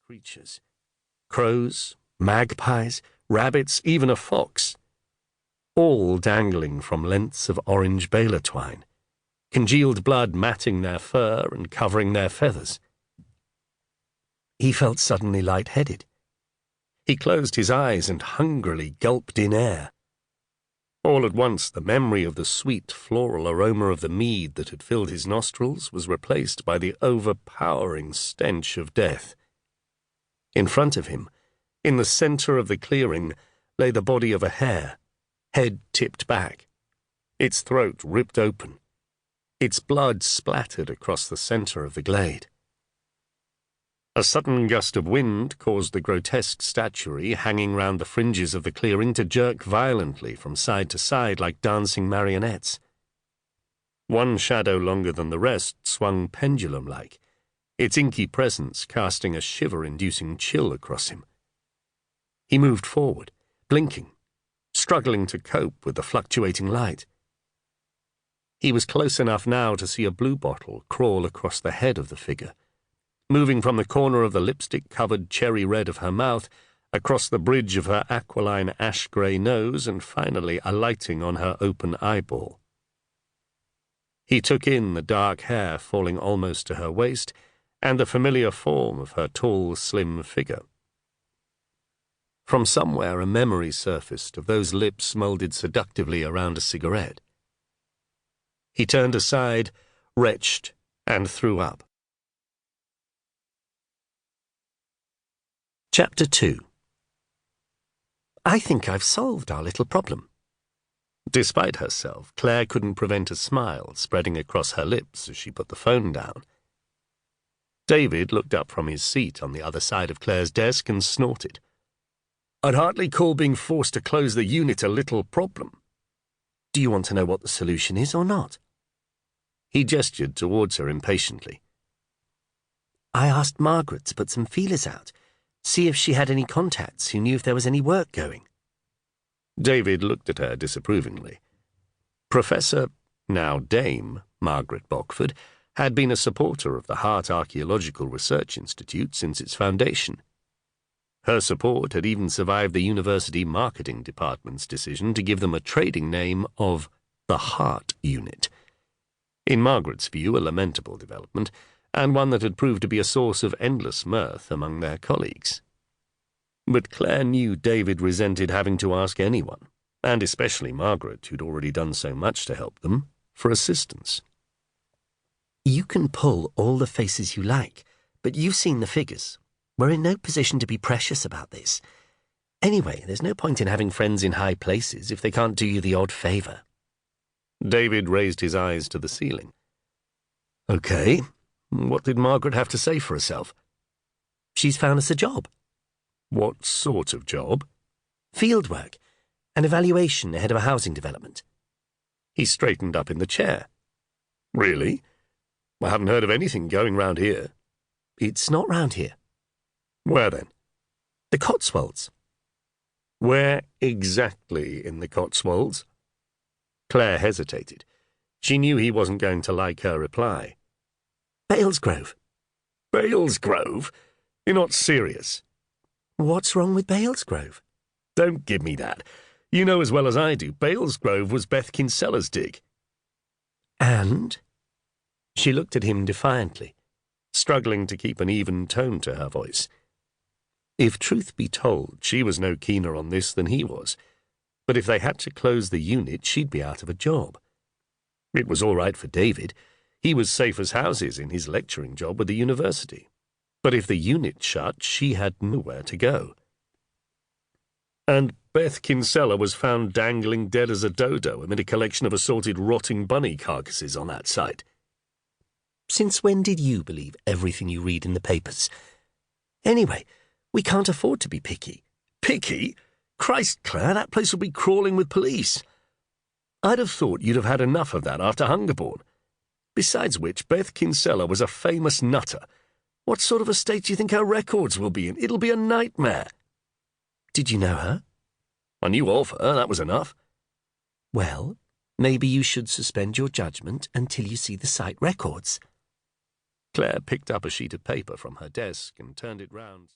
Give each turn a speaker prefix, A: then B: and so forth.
A: creatures. Crows, magpies, rabbits, even a fox. All dangling from lengths of orange baler twine, congealed blood matting their fur and covering their feathers. He felt suddenly light-headed. He closed his eyes and hungrily gulped in air. All at once the memory of the sweet floral aroma of the mead that had filled his nostrils was replaced by the overpowering stench of death. In front of him, in the centre of the clearing, lay the body of a hare, head tipped back, its throat ripped open, its blood splattered across the centre of the glade. A sudden gust of wind caused the grotesque statuary hanging round the fringes of the clearing to jerk violently from side to side like dancing marionettes. One shadow longer than the rest swung pendulum-like, its inky presence casting a shiver-inducing chill across him. He moved forward, blinking, struggling to cope with the fluctuating light. He was close enough now to see a bluebottle crawl across the head of the figure, moving from the corner of the lipstick-covered cherry red of her mouth, across the bridge of her aquiline ash-grey nose, and finally alighting on her open eyeball. He took in the dark hair falling almost to her waist, and the familiar form of her tall, slim figure. From somewhere a memory surfaced of those lips moulded seductively around a cigarette. He turned aside, retched, and threw up. Chapter 2. I think I've solved our little problem. Despite herself, Claire couldn't prevent a smile spreading across her lips as she put the phone down. David looked up from his seat on the other side of Claire's desk and snorted. I'd hardly call being forced to close the unit a little problem. Do you want to know what the solution is or not? He gestured towards her impatiently. I asked Margaret to put some feelers out, see if she had any contacts who knew if there was any work going. David looked at her disapprovingly. Professor, now Dame, Margaret Bockford, had been a supporter of the Hart Archaeological Research Institute since its foundation. Her support had even survived the university marketing department's decision to give them a trading name of the Hart Unit. In Margaret's view, a lamentable development, and one that had proved to be a source of endless mirth among their colleagues. But Claire knew David resented having to ask anyone, and especially Margaret, who'd already done so much to help them, for assistance. You can pull all the faces you like, but you've seen the figures. We're in no position to be precious about this. Anyway, there's no point in having friends in high places if they can't do you the odd favour. David raised his eyes to the ceiling. Okay. What did Margaret have to say for herself? She's found us a job. What sort of job? Field work. An evaluation ahead of a housing development. He straightened up in the chair. Really? I haven't heard of anything going round here. It's not round here. Where then? The Cotswolds. Where exactly in the Cotswolds? Claire hesitated. She knew he wasn't going to like her reply. Balesgrove. Balesgrove? You're not serious. What's wrong with Balesgrove? Don't give me that. You know as well as I do, Balesgrove was Beth Kinsella's dig. And? She looked at him defiantly, struggling to keep an even tone to her voice. If truth be told, she was no keener on this than he was. But if they had to close the unit, she'd be out of a job. It was all right for David. He was safe as houses in his lecturing job with the university. But if the unit shut, she had nowhere to go. And Beth Kinsella was found dangling dead as a dodo amid a collection of assorted rotting bunny carcasses on that site. Since when did you believe everything you read in the papers? Anyway, we can't afford to be picky. Picky? Christ, Claire, that place will be crawling with police. I'd have thought you'd have had enough of that after Hungerborn. Besides which, Beth Kinsella was a famous nutter. What sort of a state do you think her records will be in? It'll be a nightmare. Did you know her? I knew of her, that was enough. Well, maybe you should suspend your judgment until you see the site records. Claire picked up a sheet of paper from her desk and turned it round.